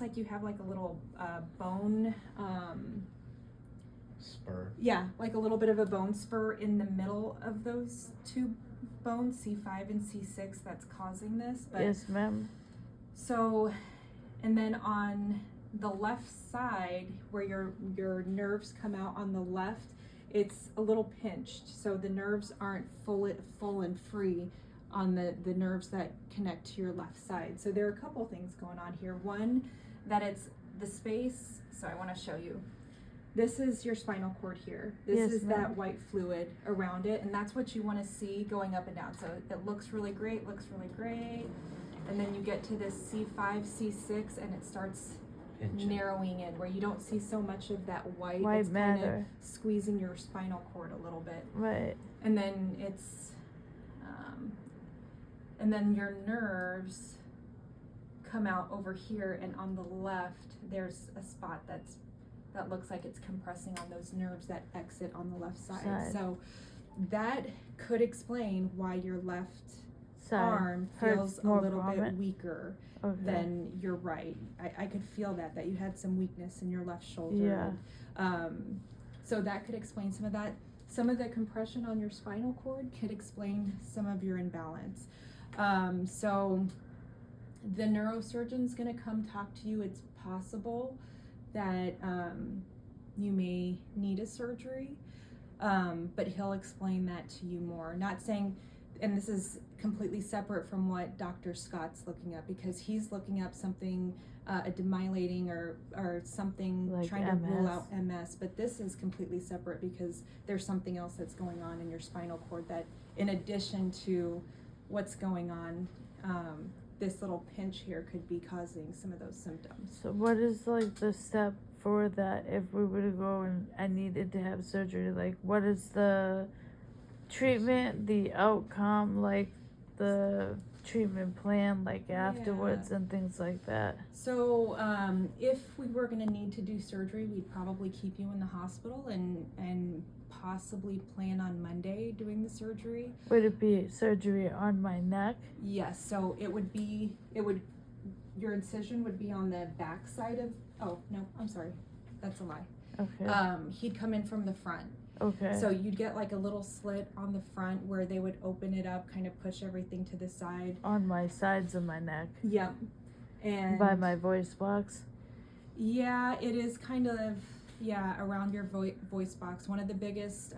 like you have like a little bone spur. Yeah, like a little bit of a bone spur in the middle of those two bones, C5 and C6, that's causing this. But yes, ma'am. so, and then on the left side where your nerves come out on the left, it's a little pinched, so the nerves aren't full and free on the nerves that connect to your left side. So there are a couple things going on here. One, that it's the space, so I want to show you. This is your spinal cord here. This yes, is ma'am. that white fluid around it, and that's what you want to see going up and down. So it looks really great, and then you get to this C5, C6, and it starts narrowing in where you don't see so much of that white it's matter. Kind of squeezing your spinal cord a little bit. Right. And then it's, and then your nerves come out over here, and on the left, there's a spot that looks like it's compressing on those nerves that exit on the left side. So that could explain why your left arm feels a little bit weaker than your right. I could feel that you had some weakness in your left shoulder. Yeah. So that could explain some of that. Some of the compression on your spinal cord could explain some of your imbalance. So the neurosurgeon's gonna come talk to you. It's possible that you may need a surgery, but he'll explain that to you more. Not saying, and this is completely separate from what Dr. Scott's looking up, because he's looking up something, a demyelating or something, like trying to rule out MS, but this is completely separate because there's something else that's going on in your spinal cord that, in addition to what's going on, this little pinch here could be causing some of those symptoms. So what is like the step for that if we were to go and I needed to have surgery? Like, what is the treatment, the outcome, like the treatment plan, like afterwards and things like that? So if we were going to need to do surgery, we'd probably keep you in the hospital and possibly plan on Monday doing the surgery. Would it be surgery on my neck? Yes, so your incision would be on the back side of, oh no, I'm sorry, that's a lie. Okay. He'd come in from the front. Okay. So you'd get like a little slit on the front where they would open it up, kind of push everything to the side. On my sides of my neck. Yep. And by my voice box? Yeah, it is kind of, around your voice box. One of the biggest,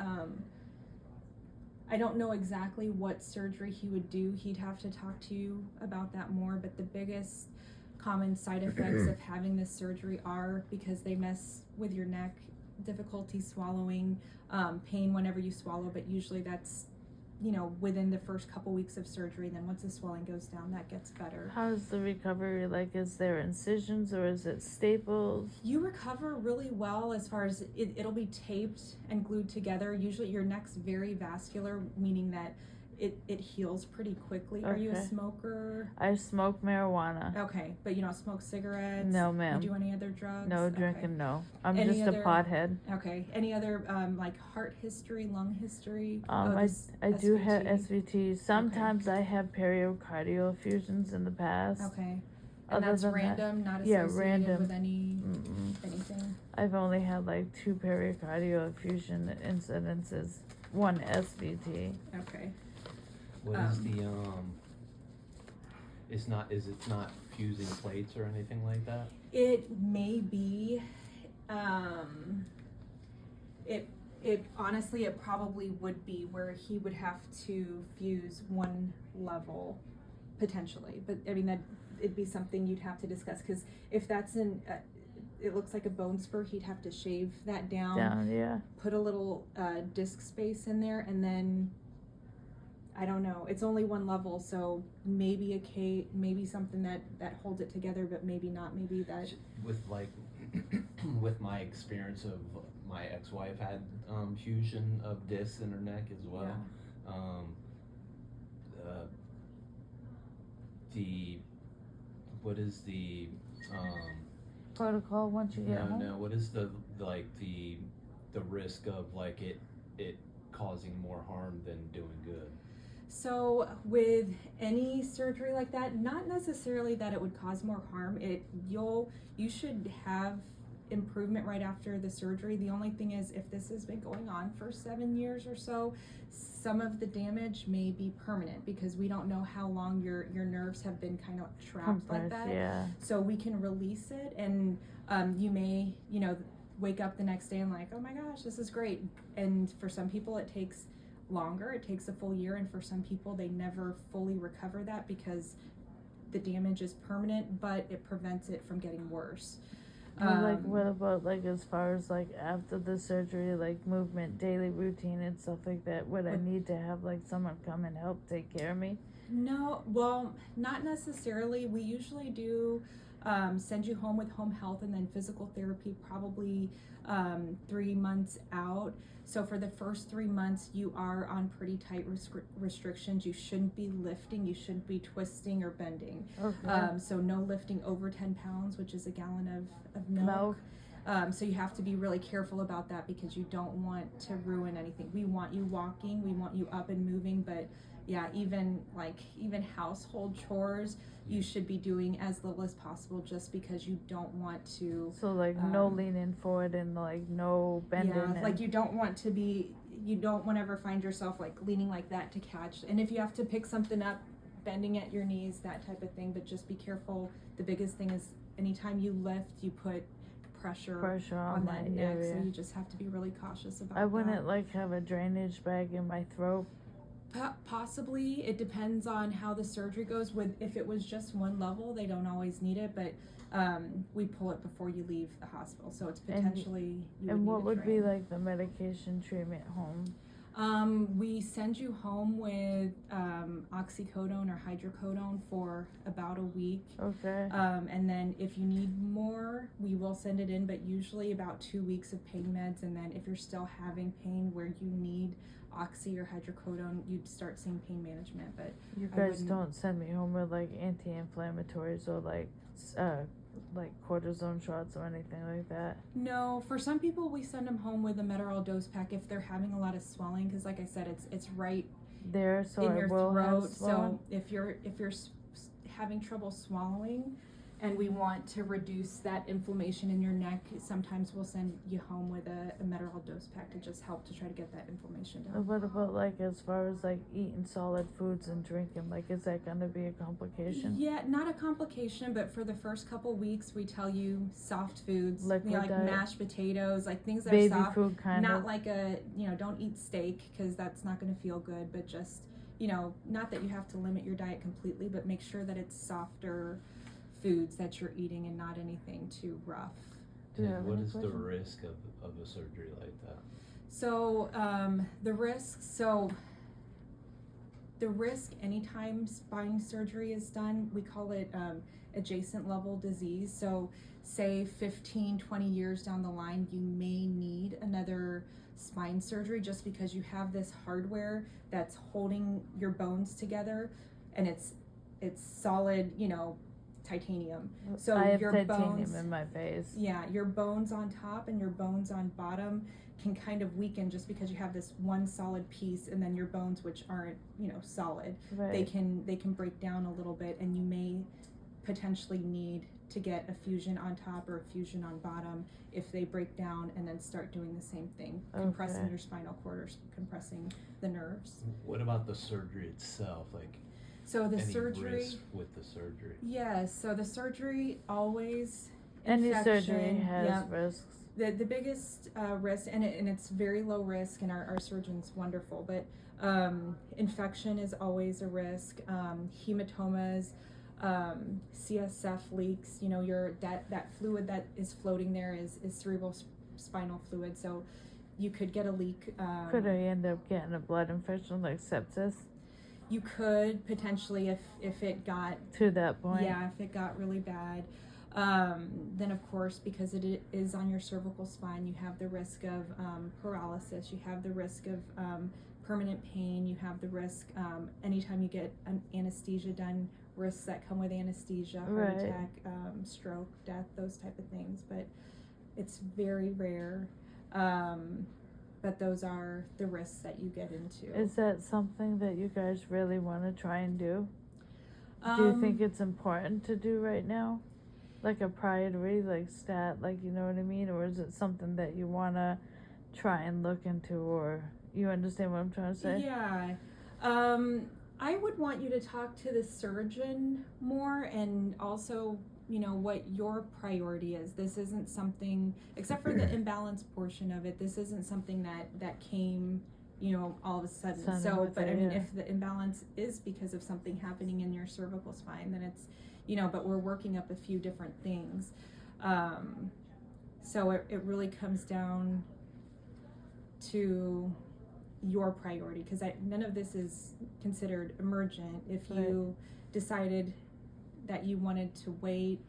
I don't know exactly what surgery he would do. He'd have to talk to you about that more, but the biggest common side effects of having this surgery are, because they mess with your neck, difficulty swallowing, pain whenever you swallow, but usually that's, within the first couple weeks of surgery. Then once the swelling goes down, that gets better. How's the recovery? Like, is there incisions or is it staples? You recover really well as far as it'll be taped and glued together. Usually your neck's very vascular, meaning that it heals pretty quickly. Okay. Are you a smoker? I smoke marijuana. Okay, but you don't smoke cigarettes? No, ma'am. You do any other drugs? No drinking, no. I'm any just other, a pothead. Okay. Any other like heart history, lung history? I do have SVT. Sometimes I have pericardial effusions in the past. Okay. And that's random, not associated with anything? I've only had like 2 pericardial effusion incidences, 1 SVT. Okay. What is the is it not fusing plates or anything like that? It may be. It honestly, it probably would be, where he would have to fuse one level potentially, but I mean that it'd be something you'd have to discuss, because if that's it looks like a bone spur, he'd have to shave that down, put a little disc space in there, and then I don't know, it's only one level, so maybe maybe something that holds it together, but maybe not. Maybe that with like with my experience of my ex-wife had fusion of discs in her neck as well. What is the protocol once you get home? No, what is the risk of like it causing more harm than doing good? So with any surgery like that, not necessarily that it would cause more harm. You should have improvement right after the surgery. The only thing is, if this has been going on for 7 years or so, some of the damage may be permanent, because we don't know how long your nerves have been kind of trapped like that. Yeah. So we can release it, and you may, wake up the next day and like, oh my gosh, this is great. And for some people it takes longer, it takes a full year, and for some people they never fully recover that because the damage is permanent, but it prevents it from getting worse. But like, what about like as far as like after the surgery, like movement, daily routine and stuff like that? Would I need to have like someone come and help take care of me? No, well, not necessarily. We usually do send you home with home health and then physical therapy probably 3 months out. So for the first 3 months, you are on pretty tight restrictions. You shouldn't be lifting, you shouldn't be twisting or bending. Okay. So no lifting over 10 pounds, which is a gallon of milk. So you have to be really careful about that, because you don't want to ruin anything. We want you walking, we want you up and moving, but yeah, even household chores, you should be doing as little as possible, just because you don't want to. So like no leaning forward and like no bending. Yeah, like you don't want to ever find yourself like leaning like that to catch. And if you have to pick something up, bending at your knees, that type of thing, but just be careful. The biggest thing is anytime you lift, you put pressure on that neck, area. so you just have to be really cautious about that. I wouldn't like have a drainage bag in my throat. Possibly. It depends on how the surgery goes. If it was just one level, they don't always need it, but we pull it before you leave the hospital, so it's potentially And what would be like the medication treatment home? We send you home with oxycodone or hydrocodone for about a week. Okay. And then if you need more, we will send it in, but usually about 2 weeks of pain meds. And then if you're still having pain where you need oxy or hydrocodone, you'd start seeing pain management. But you guys don't send me home with like anti-inflammatories or like cortisone shots or anything like that? No, for some people we send them home with a Metaral dose pack if they're having a lot of swelling, because like I said, it's right there, so in your will throat. have So if you're having trouble swallowing, and we want to reduce that inflammation in your neck, sometimes we'll send you home with a Metaral dose pack to just help to try to get that inflammation down. And what about like as far as like eating solid foods and drinking? Like, is that going to be a complication? Yeah, not a complication, but for the first couple weeks, we tell you soft foods, Liquid like diet. mashed potatoes, like things that Baby are soft. food kind not of. like don't eat steak, because that's not going to feel good, but just, not that you have to limit your diet completely, but make sure that it's softer foods that you're eating and not anything too rough. And what is the risk of a surgery like that? So the risk anytime spine surgery is done, we call it adjacent level disease. So say 15, 20 years down the line, you may need another spine surgery, just because you have this hardware that's holding your bones together, and it's solid, titanium. So I have your titanium bones in my face. Yeah, your bones on top and your bones on bottom can kind of weaken, just because you have this one solid piece, and then your bones, which aren't solid, Right. they can break down a little bit, and you may potentially need to get a fusion on top or a fusion on bottom if they break down, and then start doing the same thing, compressing Okay. your spinal cord or compressing the nerves. What about the surgery itself? Like, So the any surgery, risk with the surgery? yes. So the surgery always Any surgery infection, has yeah. risks. The biggest risk, and it's very low risk, and our surgeon's wonderful, but infection is always a risk. Hematomas, CSF leaks, that fluid that is floating there is cerebral spinal fluid, so you could get a leak. Could I end up getting a blood infection like sepsis? You could potentially, if it got To that point? Yeah, if it got really bad. Then of course, because it is on your cervical spine, you have the risk of paralysis, you have the risk of permanent pain, you have the risk, anytime you get an anesthesia done, risks that come with anesthesia, heart Right. attack, stroke, death, those type of things, but it's very rare. but those are the risks that you get into. Is that something that you guys really want to try and do? Do you think it's important to do right now? Like a priority, like stat, like, you know what I mean? Or is it something that you want to try and look into, or you understand what I'm trying to say? Yeah. I would want you to talk to the surgeon more, and also, you know, what your priority is. This isn't something, except for the imbalance portion of it, this isn't something that came, you know, all of a sudden. So, but I mean, if the imbalance is because of something happening in your cervical spine, then it's, you know, but we're working up a few different things. So it really comes down to your priority, because none of this is considered emergent. If you decided that you wanted to wait,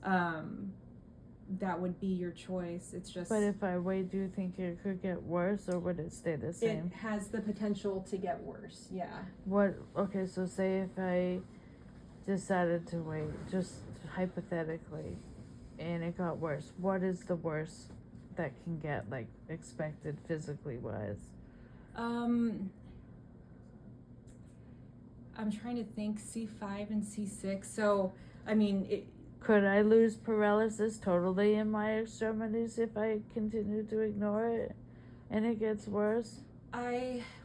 that would be your choice. It's just. But if I wait, do you think it could get worse, or would it stay the same? It has the potential to get worse. Yeah. Okay, so say if I decided to wait, just hypothetically, and it got worse, what is the worst that can get, like, expected physically wise? I'm trying to think. C5 and C6. So, I mean, could I lose paralysis totally in my extremities if I continue to ignore it and it gets worse?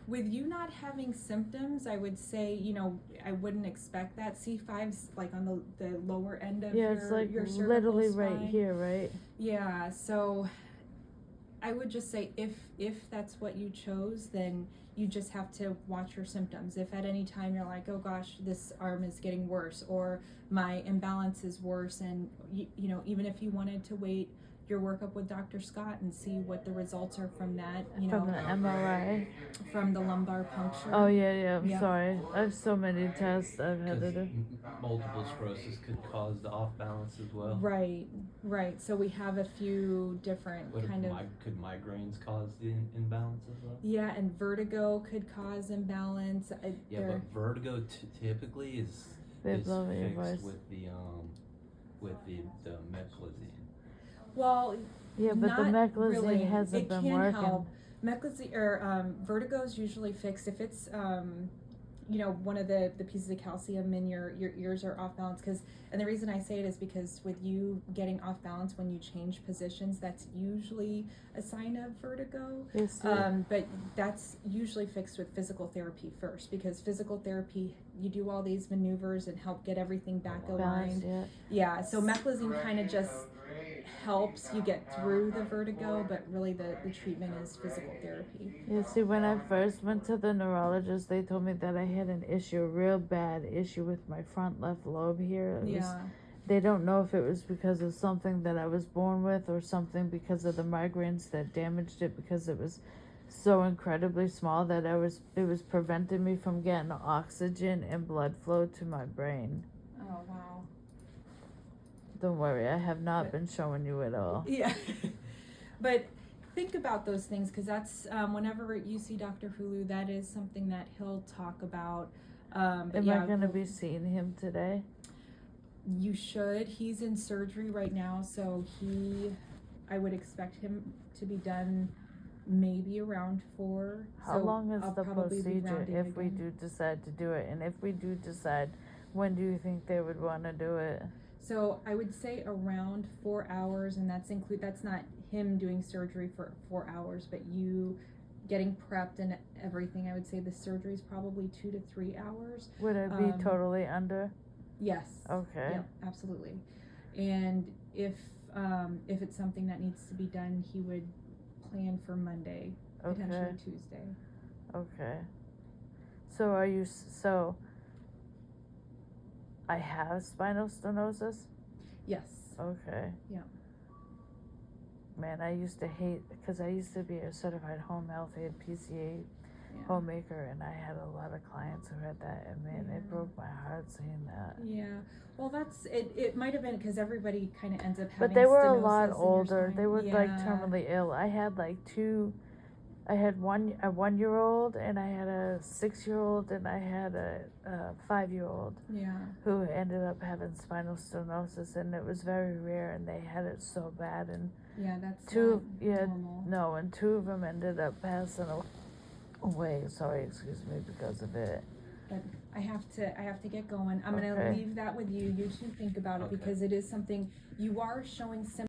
With you not having symptoms, I would say, you know, I wouldn't expect that. C5's like on the lower end of it's like your cervical literally spine. right here, right? Yeah, so I would just say if that's what you chose, then you just have to watch your symptoms. If at any time you're like, oh gosh, this arm is getting worse, or my imbalance is worse, and you know, even if you wanted to wait your workup with Dr. Scott and see what the results are from that, you know, from the MRI, from the lumbar puncture. Oh yeah, I'm sorry. I have so many tests I've had to do. Multiple sclerosis could cause the off balance as well. Right. So we have a few different could migraines cause the imbalance as well? Yeah, and vertigo could cause imbalance. But vertigo typically is fixed with the meclizine. Well, yeah, but the meclizine really. hasn't been working. Help. Meclizine or vertigo is usually fixed if it's you know, one of the pieces of calcium in your ears are off balance. And the reason I say it is because with you getting off balance when you change positions, that's usually a sign of vertigo. Yes, but that's usually fixed with physical therapy first, because physical therapy, you do all these maneuvers and help get everything back aligned. Yeah, so meclizine kind of just helps you get through the vertigo, but really the treatment is physical therapy. Yeah, see, when I first went to the neurologist, they told me that I had an issue, a real bad issue with my front left lobe here. They don't know if it was because of something that I was born with or something because of the migraines that damaged it, because it was so incredibly small that it was preventing me from getting oxygen and blood flow to my brain. Oh, wow. Don't worry, I have not been showing you at all. Yeah. But think about those things, because that's whenever you see Dr. Hulu, that is something that he'll talk about. Am I going to be seeing him today? You should. He's in surgery right now, so I would expect him to be done maybe around 4. How long is the procedure if we do decide to do it? And if we do decide, when do you think they would want to do it? So I would say around 4 hours, and that's not him doing surgery for 4 hours, but you getting prepped and everything. I would say the surgery is probably 2 to 3 hours. Would I be totally under? Yes. Okay. Yep, absolutely. And if it's something that needs to be done, he would plan for Monday, potentially Tuesday. Okay. So I have spinal stenosis? Yes. Okay. Yeah. Man, I used to hate, because I used to be a certified home health aide, PCA homemaker, and I had a lot of clients who had that, and man, it broke my heart seeing that. Yeah. Well, that's it. It might have been because everybody kind of ends up having. But they were a lot older. They were like terminally ill. I had like two I had a 1-year-old, and I had a 6-year-old, and I had a 5-year-old Yeah. who ended up having spinal stenosis, and it was very rare, and they had it so bad, and Yeah, that's two, not yeah, normal. no, and 2 of them ended up passing away. Sorry, excuse me, because of it. But I have to get going. I'm gonna Okay. leave that with you. You two think about it Okay. because it is something you are showing